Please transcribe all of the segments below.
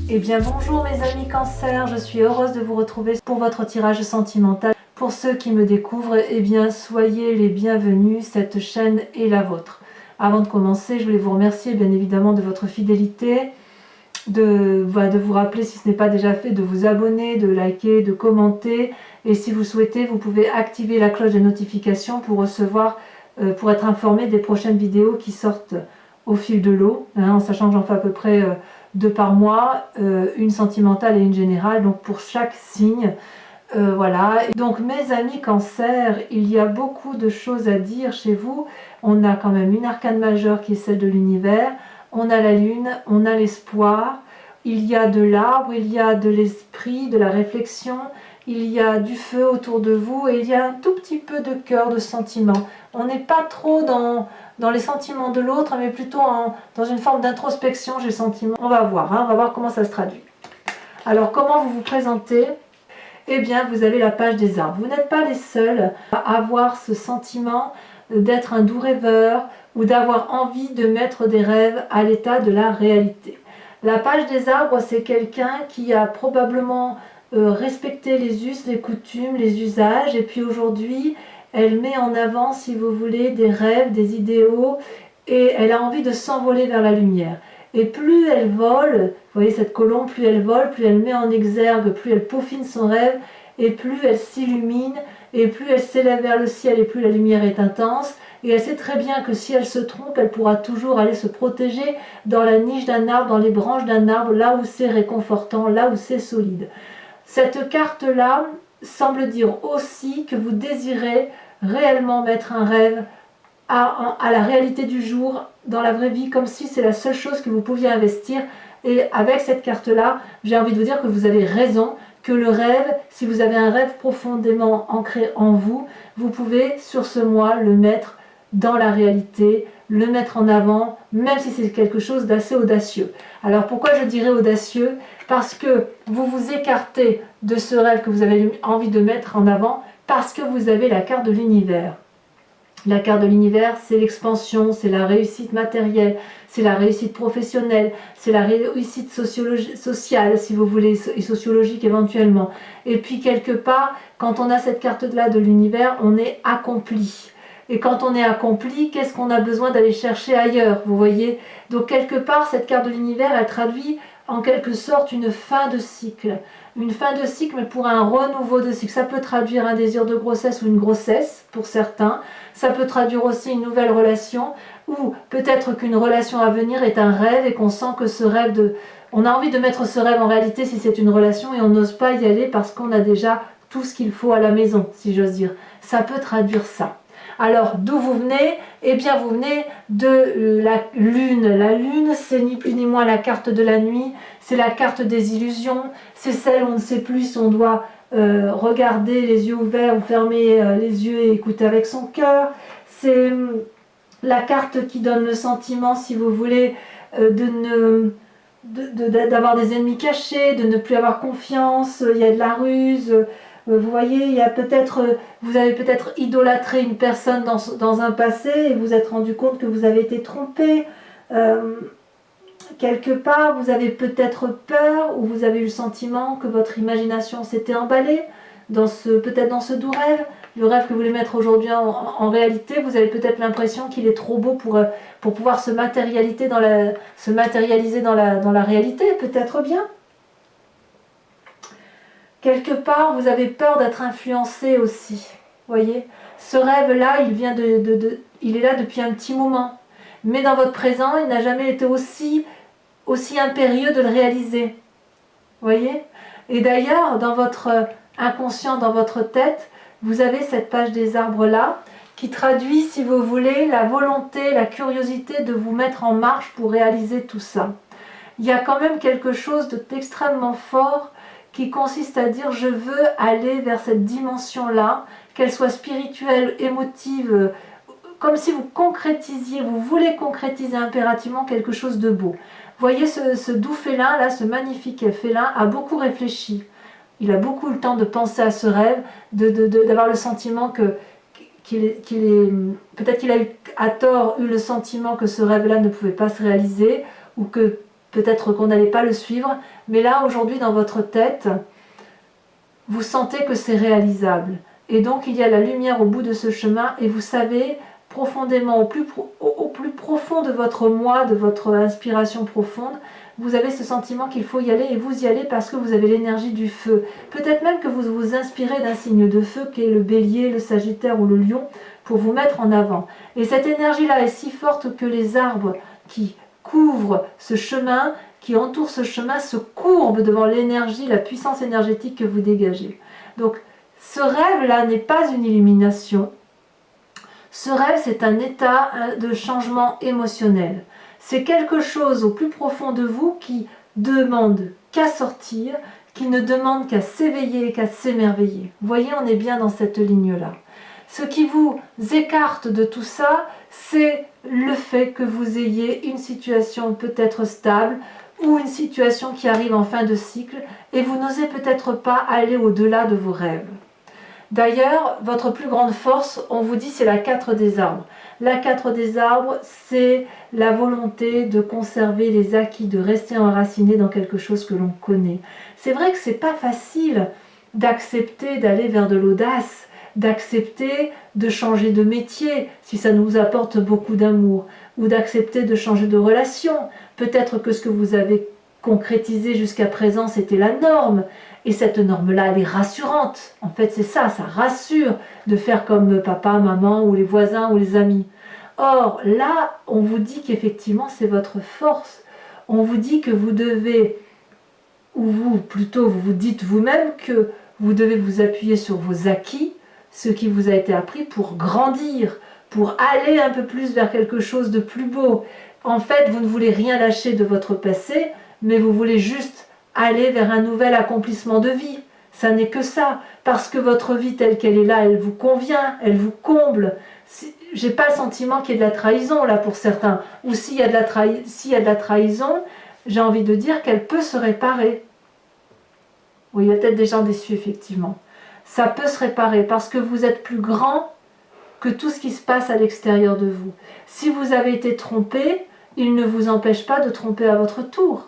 Eh bien bonjour mes amis Cancer, je suis heureuse de vous retrouver pour votre tirage sentimental. Pour ceux qui me découvrent, eh bien soyez les bienvenus, cette chaîne est la vôtre. Avant de commencer, je voulais vous remercier bien évidemment de votre fidélité, de vous rappeler si ce n'est pas déjà fait, de vous abonner, de liker, de commenter. Et si vous souhaitez, vous pouvez activer la cloche de notification pour recevoir, pour être informé des prochaines vidéos qui sortent au fil de l'eau, en sachant que j'en fais à peu près 2 par mois, une sentimentale et une générale, donc pour chaque signe. Voilà. Donc mes amis Cancer, il y a beaucoup de choses à dire chez vous. On a quand même une arcane majeure qui est celle de l'univers, on a la lune, on a l'espoir, il y a de l'arbre, il y a de l'esprit, de la réflexion, il y a du feu autour de vous et il y a un tout petit peu de cœur, de sentiment. On n'est pas trop dans les sentiments de l'autre, mais plutôt dans une forme d'introspection, j'ai le sentiment. On va voir comment ça se traduit. Alors comment vous vous présentez? Eh bien, vous avez la page des arbres. Vous n'êtes pas les seuls à avoir ce sentiment d'être un doux rêveur ou d'avoir envie de mettre des rêves à l'état de la réalité. La page des arbres, c'est quelqu'un qui a probablement respecté les us, les coutumes, les usages, et puis aujourd'hui, elle met en avant, si vous voulez, des rêves, des idéaux, et elle a envie de s'envoler vers la lumière. Et plus elle vole, vous voyez cette colombe, plus elle vole, plus elle met en exergue, plus elle peaufine son rêve, et plus elle s'illumine, et plus elle s'élève vers le ciel, et plus la lumière est intense. Et elle sait très bien que si elle se trompe, elle pourra toujours aller se protéger dans la niche d'un arbre, dans les branches d'un arbre, là où c'est réconfortant, là où c'est solide. Cette carte-là semble dire aussi que vous désirez réellement mettre un rêve à la réalité du jour, dans la vraie vie, comme si c'est la seule chose que vous pouviez investir. Et avec cette carte-là, j'ai envie de vous dire que vous avez raison, que le rêve, si vous avez un rêve profondément ancré en vous, vous pouvez sur ce mois le mettre dans la réalité, le mettre en avant, même si c'est quelque chose d'assez audacieux. Alors pourquoi je dirais audacieux? Parce que vous vous écartez de ce rêve que vous avez envie de mettre en avant, parce que vous avez la carte de l'univers. La carte de l'univers, c'est l'expansion, c'est la réussite matérielle, c'est la réussite professionnelle, c'est la réussite sociale, si vous voulez, et sociologique éventuellement. Et puis quelque part, quand on a cette carte-là de l'univers, on est accompli. Et quand on est accompli, qu'est-ce qu'on a besoin d'aller chercher ailleurs, vous voyez? Donc quelque part, cette carte de l'univers, elle traduit en quelque sorte une fin de cycle. Une fin de cycle, mais pour un renouveau de cycle. Ça peut traduire un désir de grossesse ou une grossesse, pour certains. Ça peut traduire aussi une nouvelle relation, ou peut-être qu'une relation à venir est un rêve et qu'on sent que ce rêve on a envie de mettre ce rêve en réalité si c'est une relation et on n'ose pas y aller parce qu'on a déjà tout ce qu'il faut à la maison, si j'ose dire. Ça peut traduire ça. Alors, d'où vous venez? Eh bien, vous venez de la lune. La lune, c'est ni plus ni moins la carte de la nuit, c'est la carte des illusions, c'est celle où on ne sait plus si on doit regarder les yeux ouverts ou fermer les yeux et écouter avec son cœur. C'est la carte qui donne le sentiment, si vous voulez, d'avoir des ennemis cachés, de ne plus avoir confiance, il y a de la ruse. Vous voyez, il y a vous avez peut-être idolâtré une personne dans un passé et vous vous êtes rendu compte que vous avez été trompé. Quelque part, vous avez peut-être peur ou vous avez eu le sentiment que votre imagination s'était emballée peut-être dans ce doux rêve. Le rêve que vous voulez mettre aujourd'hui en réalité, vous avez peut-être l'impression qu'il est trop beau pour pouvoir se matérialiser dans la réalité, peut-être bien. Quelque part, vous avez peur d'être influencé aussi. Voyez, ce rêve-là, il est là depuis un petit moment. Mais dans votre présent, il n'a jamais été aussi impérieux de le réaliser. Voyez? Et d'ailleurs, dans votre inconscient, dans votre tête, vous avez cette page des arbres-là qui traduit, si vous voulez, la volonté, la curiosité de vous mettre en marche pour réaliser tout ça. Il y a quand même quelque chose d'extrêmement fort qui consiste à dire je veux aller vers cette dimension-là, qu'elle soit spirituelle, émotive, comme si vous voulez concrétiser impérativement quelque chose de beau. Vous voyez ce doux félin, là, ce magnifique félin, a beaucoup réfléchi. Il a beaucoup eu le temps de penser à ce rêve, d'avoir le sentiment peut-être qu'il a eu à tort le sentiment que ce rêve-là ne pouvait pas se réaliser, ou que peut-être qu'on n'allait pas le suivre, mais là aujourd'hui dans votre tête, vous sentez que c'est réalisable. Et donc il y a la lumière au bout de ce chemin et vous savez profondément, au plus profond de votre moi, de votre inspiration profonde, vous avez ce sentiment qu'il faut y aller et vous y allez parce que vous avez l'énergie du feu. Peut-être même que vous vous inspirez d'un signe de feu qui est le bélier, le sagittaire ou le lion pour vous mettre en avant. Et cette énergie-là est si forte que les arbres qui couvrent ce chemin, qui entourent ce chemin, se courbent devant l'énergie, la puissance énergétique que vous dégagez. Donc ce rêve-là n'est pas une illumination. Ce rêve, c'est un état de changement émotionnel. C'est quelque chose au plus profond de vous qui demande qu'à sortir, qui ne demande qu'à s'éveiller, qu'à s'émerveiller. Vous voyez, on est bien dans cette ligne-là. Ce qui vous écarte de tout ça, c'est le fait que vous ayez une situation peut-être stable ou une situation qui arrive en fin de cycle et vous n'osez peut-être pas aller au-delà de vos rêves. D'ailleurs, votre plus grande force, on vous dit, c'est la 4 des arbres. La 4 des arbres, c'est la volonté de conserver les acquis, de rester enraciné dans quelque chose que l'on connaît. C'est vrai que c'est pas facile d'accepter d'aller vers de l'audace, d'accepter de changer de métier, si ça nous apporte beaucoup d'amour, ou d'accepter de changer de relation. Peut-être que ce que vous avez concrétisé jusqu'à présent, c'était la norme. Et cette norme-là, elle est rassurante. En fait, c'est ça, ça rassure de faire comme papa, maman, ou les voisins, ou les amis. Or, là, on vous dit qu'effectivement, c'est votre force. On vous dit que vous devez, ou plutôt, vous vous dites vous-même que vous devez vous appuyer sur vos acquis, ce qui vous a été appris pour grandir, pour aller un peu plus vers quelque chose de plus beau. En fait, vous ne voulez rien lâcher de votre passé, mais vous voulez juste aller vers un nouvel accomplissement de vie. Ça n'est que ça, parce que votre vie telle qu'elle est là, elle vous convient, elle vous comble. J'ai pas le sentiment qu'il y ait de la trahison là pour certains, ou s'il y a de la trahison, j'ai envie de dire qu'elle peut se réparer. Oui, il y a peut-être des gens déçus effectivement. Ça peut se réparer parce que vous êtes plus grand que tout ce qui se passe à l'extérieur de vous. Si vous avez été trompé, il ne vous empêche pas de tromper à votre tour.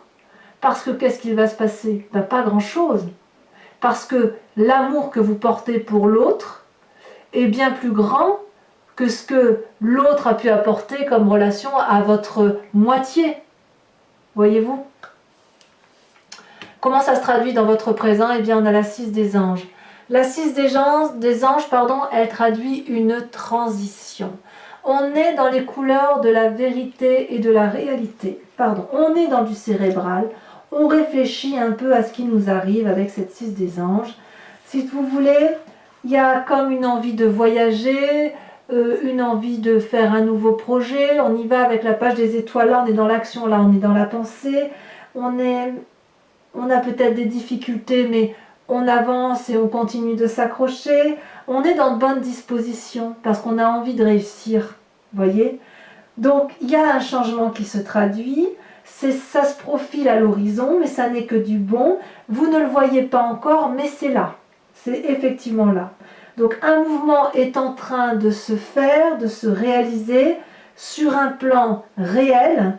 Parce que qu'est-ce qu'il va se passer? Ben, pas grand-chose. Parce que l'amour que vous portez pour l'autre est bien plus grand que ce que l'autre a pu apporter comme relation à votre moitié. Voyez-vous? Comment ça se traduit dans votre présent? Eh bien, on a la 6 des anges. La 6 des anges, elle traduit une transition. On est dans les couleurs de la vérité et de la réalité. On est dans du cérébral. On réfléchit un peu à ce qui nous arrive avec cette 6 des anges. Si vous voulez, il y a comme une envie de voyager, une envie de faire un nouveau projet. On y va avec la page des étoiles. Là, on est dans l'action, là, on est dans la pensée. On a peut-être des difficultés, mais on avance et on continue de s'accrocher. On est dans de bonnes dispositions parce qu'on a envie de réussir. Voyez? Donc, il y a un changement qui se traduit. Ça se profile à l'horizon, mais ça n'est que du bon. Vous ne le voyez pas encore, mais c'est là. C'est effectivement là. Donc un mouvement est en train de se faire, de se réaliser sur un plan réel,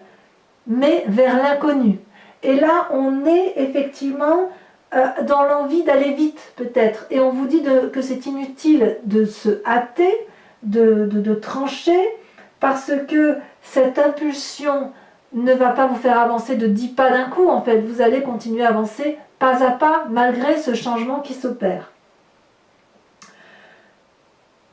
mais vers l'inconnu. Et là, on est effectivement dans l'envie d'aller vite, peut-être. Et on vous dit que c'est inutile de se hâter, de trancher, parce que cette impulsion ne va pas vous faire avancer de 10 pas d'un coup, en fait. Vous allez continuer à avancer pas à pas, malgré ce changement qui s'opère.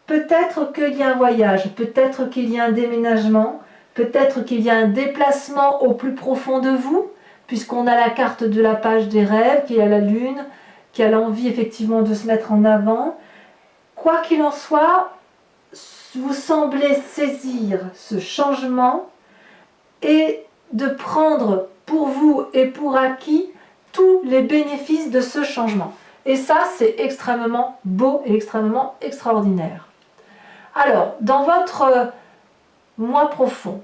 Peut-être qu'il y a un voyage, peut-être qu'il y a un déménagement, peut-être qu'il y a un déplacement au plus profond de vous, puisqu'on a la carte de la page des rêves, qui a la lune, qui a l'envie effectivement de se mettre en avant. Quoi qu'il en soit, vous semblez saisir ce changement et de prendre pour vous et pour acquis tous les bénéfices de ce changement. Et ça, c'est extrêmement beau et extrêmement extraordinaire. Alors, dans votre moi profond,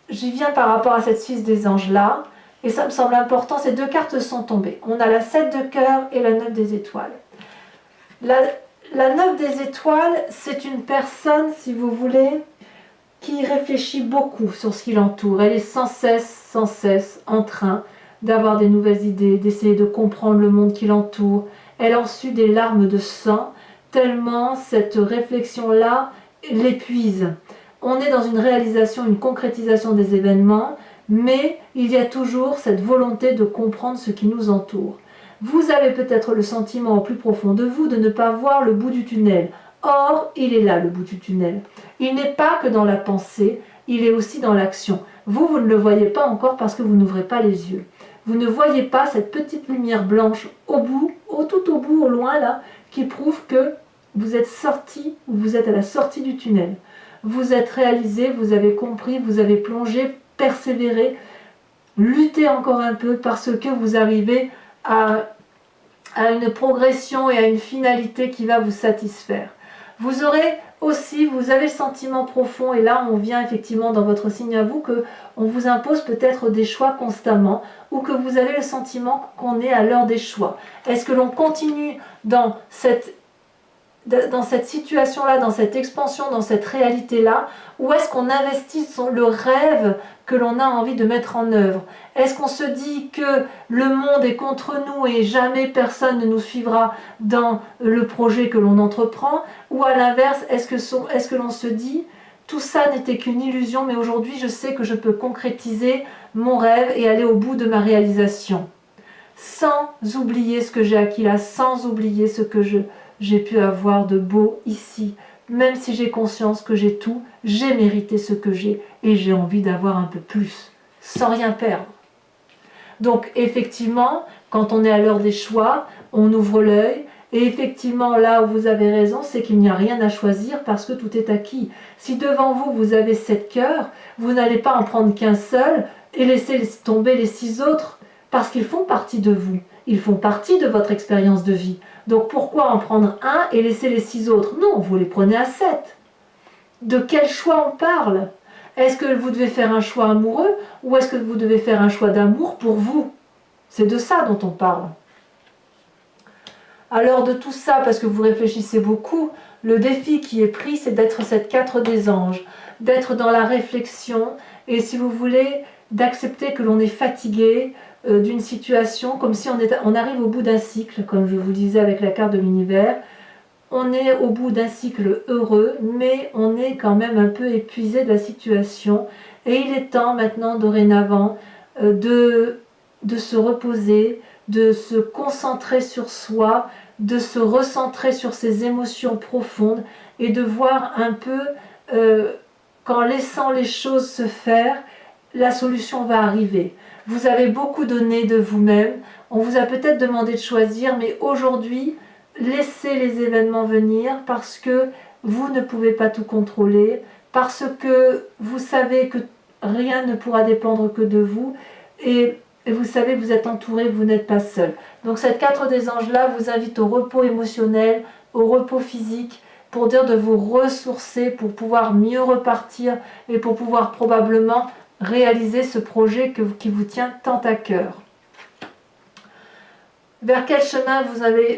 j'y viens par rapport à cette 6 des anges là, et ça me semble important, ces deux cartes sont tombées. On a la 7 de cœur et la 9 des étoiles. La 9 des étoiles, c'est une personne, si vous voulez, qui réfléchit beaucoup sur ce qui l'entoure. Elle est sans cesse en train d'avoir des nouvelles idées, d'essayer de comprendre le monde qui l'entoure. Elle en sue des larmes de sang, tellement cette réflexion-là l'épuise. On est dans une réalisation, une concrétisation des événements, mais il y a toujours cette volonté de comprendre ce qui nous entoure. Vous avez peut-être le sentiment au plus profond de vous de ne pas voir le bout du tunnel. Or, il est là le bout du tunnel. Il n'est pas que dans la pensée, il est aussi dans l'action. Vous ne le voyez pas encore parce que vous n'ouvrez pas les yeux. Vous ne voyez pas cette petite lumière blanche au bout, tout au bout, au loin là, qui prouve que vous êtes sorti, ou vous êtes à la sortie du tunnel. Vous êtes réalisé, vous avez compris, vous avez plongé, persévéré, lutté encore un peu parce que vous arrivez à une progression et à une finalité qui va vous satisfaire. Vous aurez aussi, vous avez le sentiment profond, et là on vient effectivement dans votre signe à vous, que on vous impose peut-être des choix constamment, ou que vous avez le sentiment qu'on est à l'heure des choix. Est-ce que l'on continue dans cette situation-là, dans cette expansion, dans cette réalité-là, ou est-ce qu'on investit le rêve que l'on a envie de mettre en œuvre? Est-ce qu'on se dit que le monde est contre nous et jamais personne ne nous suivra dans le projet que l'on entreprend? Ou à l'inverse, est-ce que l'on se dit tout ça n'était qu'une illusion, mais aujourd'hui je sais que je peux concrétiser mon rêve et aller au bout de ma réalisation, sans oublier ce que j'ai acquis là, sans oublier ce que j'ai pu avoir de beau ici. Même si j'ai conscience que j'ai tout, j'ai mérité ce que j'ai et j'ai envie d'avoir un peu plus, sans rien perdre. Donc effectivement, quand on est à l'heure des choix, on ouvre l'œil, et effectivement là où vous avez raison, c'est qu'il n'y a rien à choisir parce que tout est acquis. Si devant vous, vous avez 7 cœurs, vous n'allez pas en prendre qu'un seul et laisser tomber les 6 autres parce qu'ils font partie de vous, ils font partie de votre expérience de vie. Donc pourquoi en prendre un et laisser les 6 autres? Non, vous les prenez à 7. De quel choix on parle? Est-ce que vous devez faire un choix amoureux ou est-ce que vous devez faire un choix d'amour pour vous? C'est de ça dont on parle. Alors de tout ça, parce que vous réfléchissez beaucoup, le défi qui est pris, c'est d'être cette 4 des anges, d'être dans la réflexion et si vous voulez, d'accepter que l'on est fatigué d'une situation, comme si on arrive au bout d'un cycle, comme je vous le disais avec la carte de l'univers. On est au bout d'un cycle heureux, mais on est quand même un peu épuisé de la situation. Et il est temps maintenant, dorénavant, de se reposer, de se concentrer sur soi, de se recentrer sur ses émotions profondes et de voir un peu, qu'en laissant les choses se faire, la solution va arriver. Vous avez beaucoup donné de vous-même, on vous a peut-être demandé de choisir, mais aujourd'hui, laissez les événements venir parce que vous ne pouvez pas tout contrôler, parce que vous savez que rien ne pourra dépendre que de vous, et vous savez que vous êtes entouré, vous n'êtes pas seul. Donc cette 4 des anges-là vous invite au repos émotionnel, au repos physique, pour dire de vous ressourcer, pour pouvoir mieux repartir et pour pouvoir probablement réaliser ce projet qui vous tient tant à cœur. Vers quel chemin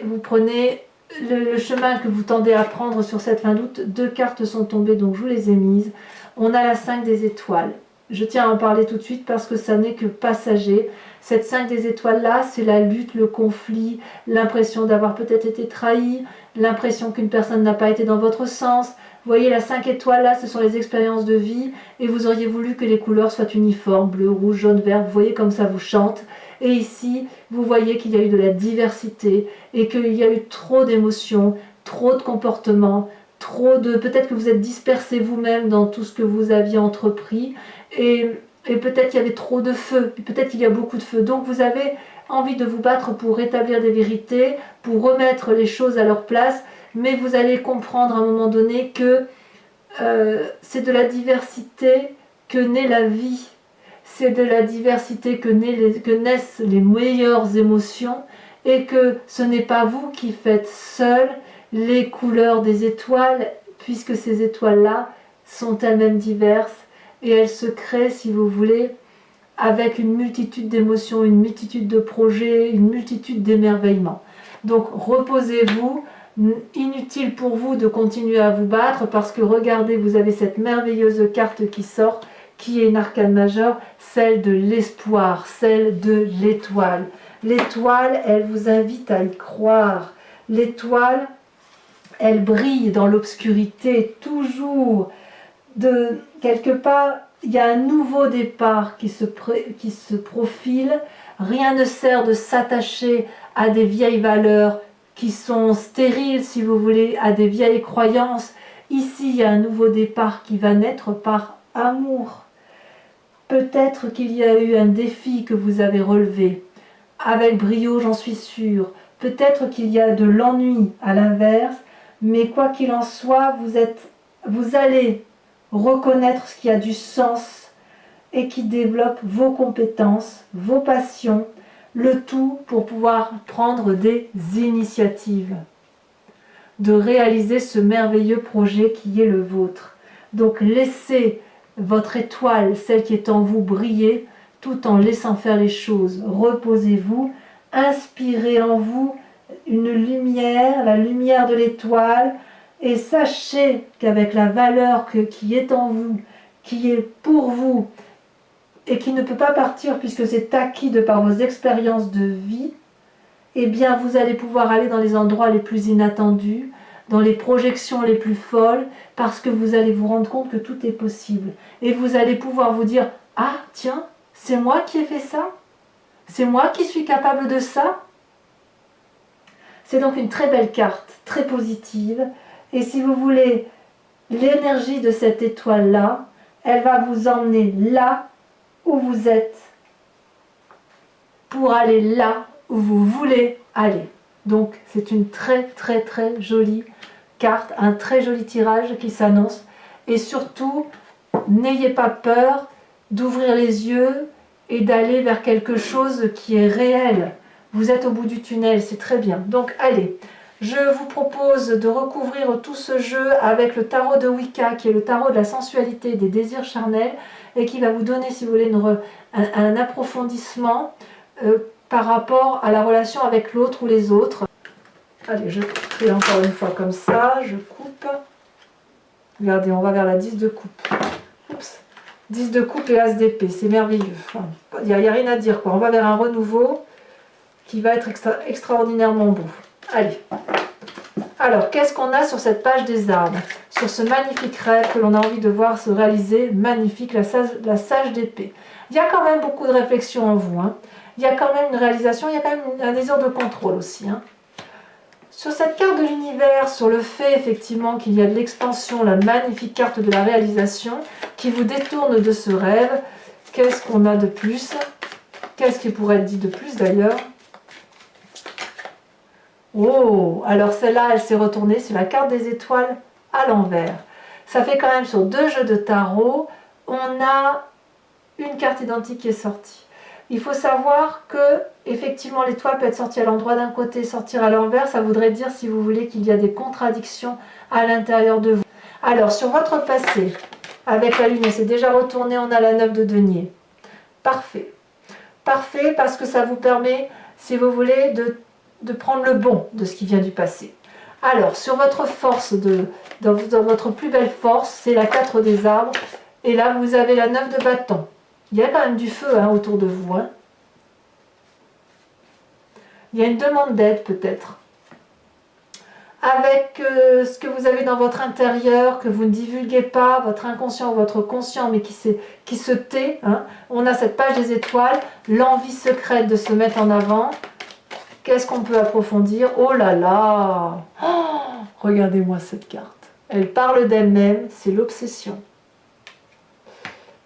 vous prenez le chemin que vous tendez à prendre sur cette fin d'août? 2 cartes sont tombées, donc je vous les ai mises. On a la 5 des étoiles. Je tiens à en parler tout de suite parce que ça n'est que passager. Cette 5 des étoiles-là, c'est la lutte, le conflit, l'impression d'avoir peut-être été trahi, l'impression qu'une personne n'a pas été dans votre sens. Vous voyez, la 5 étoiles là, ce sont les expériences de vie et vous auriez voulu que les couleurs soient uniformes, bleu, rouge, jaune, vert. Vous voyez comme ça vous chante. Et ici, vous voyez qu'il y a eu de la diversité et qu'il y a eu trop d'émotions, trop de comportements, peut-être que vous êtes dispersé vous-même dans tout ce que vous aviez entrepris et peut-être qu'il y avait trop de feu, peut-être qu'il y a beaucoup de feu. Donc vous avez envie de vous battre pour rétablir des vérités, pour remettre les choses à leur place, mais vous allez comprendre à un moment donné que c'est de la diversité que naît la vie. C'est de la diversité que naissent les meilleures émotions et que ce n'est pas vous qui faites seul les couleurs des étoiles, puisque ces étoiles-là sont elles-mêmes diverses et elles se créent, si vous voulez, avec une multitude d'émotions, une multitude de projets, une multitude d'émerveillements. Donc reposez-vous, Inutile pour vous de continuer à vous battre parce que regardez, vous avez cette merveilleuse carte qui sort, qui est une arcane majeure, celle de l'espoir, celle de l'étoile. L'étoile, elle vous invite à y croire. L'étoile, elle brille dans l'obscurité, toujours. De quelque part, il y a un nouveau départ qui se profile. Rien ne sert de s'attacher à des vieilles valeurs qui sont stériles, si vous voulez, à des vieilles croyances. Ici, il y a un nouveau départ qui va naître par amour. Peut-être qu'il y a eu un défi que vous avez relevé, avec brio, j'en suis sûre. Peut-être qu'il y a de l'ennui à l'inverse, mais quoi qu'il en soit, vous allez reconnaître ce qui a du sens et qui développe vos compétences, vos passions, le tout pour pouvoir prendre des initiatives, de réaliser ce merveilleux projet qui est le vôtre. Donc laissez votre étoile, celle qui est en vous, briller tout en laissant faire les choses. Reposez-vous, inspirez en vous une lumière, la lumière de l'étoile, et sachez qu'avec la valeur qui est en vous, qui est pour vous, et qui ne peut pas partir puisque c'est acquis de par vos expériences de vie, eh bien vous allez pouvoir aller dans les endroits les plus inattendus, dans les projections les plus folles, parce que vous allez vous rendre compte que tout est possible. Et vous allez pouvoir vous dire « Ah, tiens, c'est moi qui ai fait ça? C'est moi qui suis capable de ça ?» C'est donc une très belle carte, très positive. Et si vous voulez l'énergie de cette étoile-là, elle va vous emmener là où vous êtes pour aller là où vous voulez aller. Donc c'est une très très très jolie carte, un très joli tirage qui s'annonce. Et surtout, n'ayez pas peur d'ouvrir les yeux et d'aller vers quelque chose qui est réel. Vous êtes au bout du tunnel, c'est très bien. Donc allez, je vous propose de recouvrir tout ce jeu avec le tarot de Wicca, qui est le tarot de la sensualité et des désirs charnels, et qui va vous donner, si vous voulez, un approfondissement par rapport à la relation avec l'autre ou les autres. Allez, je fais encore une fois comme ça, je coupe. Regardez, on va vers la 10 de coupe. Oups. 10 de coupe et as d'épée, c'est merveilleux. Il n'y a rien à dire, quoi. On va vers un renouveau qui va être extraordinairement beau. Allez. Alors, qu'est-ce qu'on a sur cette page des arbres? Sur ce magnifique rêve que l'on a envie de voir se réaliser, magnifique, la sage d'épée. Il y a quand même beaucoup de réflexion en vous. Hein. Il y a quand même une réalisation, il y a quand même un désir de contrôle aussi. Hein. Sur cette carte de l'univers, sur le fait effectivement qu'il y a de l'expansion, la magnifique carte de la réalisation qui vous détourne de ce rêve, qu'est-ce qu'on a de plus? Qu'est-ce qui pourrait être dit de plus d'ailleurs? Oh, alors celle-là, elle s'est retournée, c'est la carte des étoiles à l'envers. Ça fait quand même sur 2 jeux de tarot, on a une carte identique qui est sortie. Il faut savoir que, effectivement, l'étoile peut être sortie à l'endroit d'un côté, sortir à l'envers. Ça voudrait dire, si vous voulez, qu'il y a des contradictions à l'intérieur de vous. Alors, sur votre passé, avec la lune, elle s'est déjà retournée, on a la 9 de denier. Parfait. Parfait parce que ça vous permet, si vous voulez, de prendre le bon de ce qui vient du passé. Alors, sur votre force, dans votre plus belle force, c'est la 4 des arbres. Et là, vous avez la 9 de bâton. Il y a quand même du feu hein, autour de vous. Hein. Il y a une demande d'aide peut-être. Avec ce que vous avez dans votre intérieur, que vous ne divulguez pas, votre inconscient ou votre conscient, mais qui se tait. Hein. On a cette page des étoiles, l'envie secrète de se mettre en avant. Qu'est-ce qu'on peut approfondir? Oh là là oh, regardez-moi cette carte. Elle parle d'elle-même, c'est l'obsession.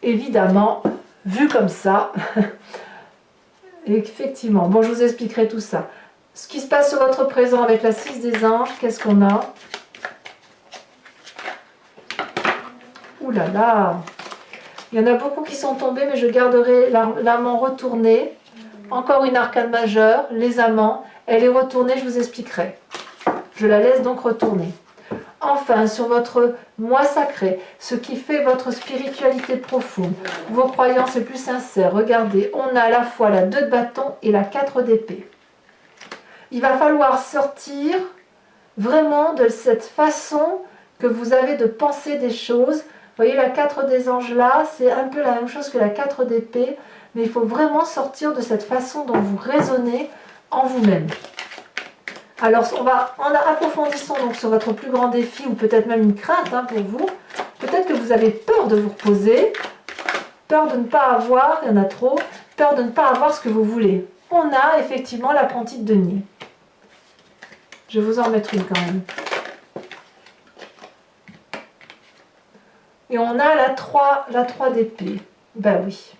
Évidemment, vu comme ça, effectivement, bon, je vous expliquerai tout ça. Ce qui se passe sur votre présent avec la 6 des anges, qu'est-ce qu'on a? Ouh là là! Il y en a beaucoup qui sont tombés, mais je garderai l'amant retourné. Encore une arcane majeure, les amants. Elle est retournée, je vous expliquerai. Je la laisse donc retourner. Enfin, sur votre moi sacré, ce qui fait votre spiritualité profonde, vos croyances les plus sincères. Regardez, on a à la fois la 2 de bâton et la 4 d'épée. Il va falloir sortir vraiment de cette façon que vous avez de penser des choses. Vous voyez la 4 des anges là, c'est un peu la même chose que la 4 d'épée, mais il faut vraiment sortir de cette façon dont vous raisonnez en vous-même. Alors, en approfondissant donc sur votre plus grand défi, ou peut-être même une crainte hein, pour vous, peut-être que vous avez peur de vous reposer, peur de ne pas avoir, il y en a trop, peur de ne pas avoir ce que vous voulez. On a effectivement l'apprenti de denier. Je vais vous en mettre une quand même. Et on a la 3 d'épée. Ben oui.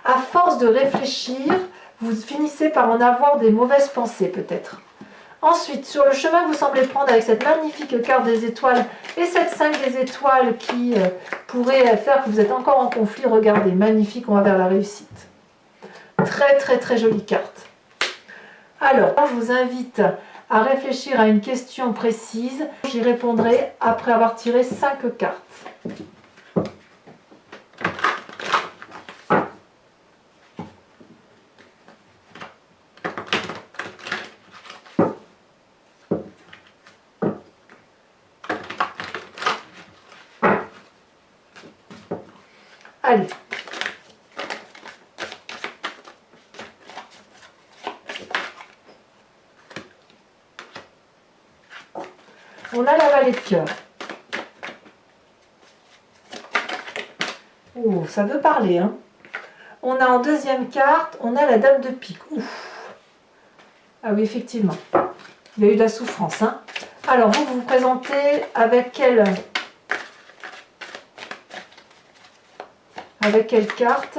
À force de réfléchir, vous finissez par en avoir des mauvaises pensées peut-être. Ensuite, sur le chemin que vous semblez prendre avec cette magnifique carte des étoiles et cette 5 des étoiles qui pourrait faire que vous êtes encore en conflit, regardez, magnifique, on va vers la réussite. Très très très jolie carte. Alors, je vous invite à réfléchir à une question précise. J'y répondrai après avoir tiré 5 cartes. Allez. On a la vallée de cœur. Oh, ça veut parler, hein. On a en deuxième carte, on a la dame de pique. Ouf. Ah oui, effectivement. Il y a eu de la souffrance, hein. Alors, vous vous présentez avec quelle carte?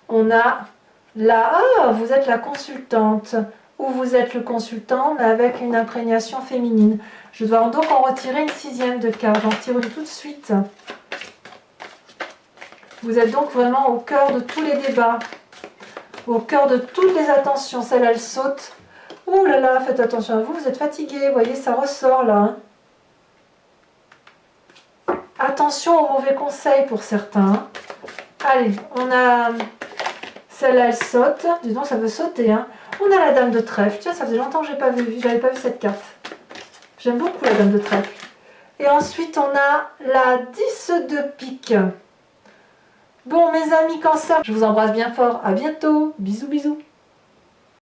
On a la... Ah, vous êtes la consultante. Ou vous êtes le consultant, mais avec une imprégnation féminine. Je dois donc en retirer une 6e de carte. J'en tire une tout de suite. Vous êtes donc vraiment au cœur de tous les débats. Au cœur de toutes les attentions. Celle-là, elle saute. Ouh là là, faites attention à vous. Vous êtes fatigué. Vous voyez, ça ressort là. Hein. Attention aux mauvais conseils pour certains. Allez, on a... Celle-là, elle saute. Dis donc, ça veut sauter. Hein. On a la dame de trèfle. Tiens, ça faisait longtemps que je n'avais pas vu cette carte. J'aime beaucoup la dame de trèfle. Et ensuite, on a la 10 de pique. Bon, mes amis cancer, je vous embrasse bien fort. À bientôt. Bisous, bisous.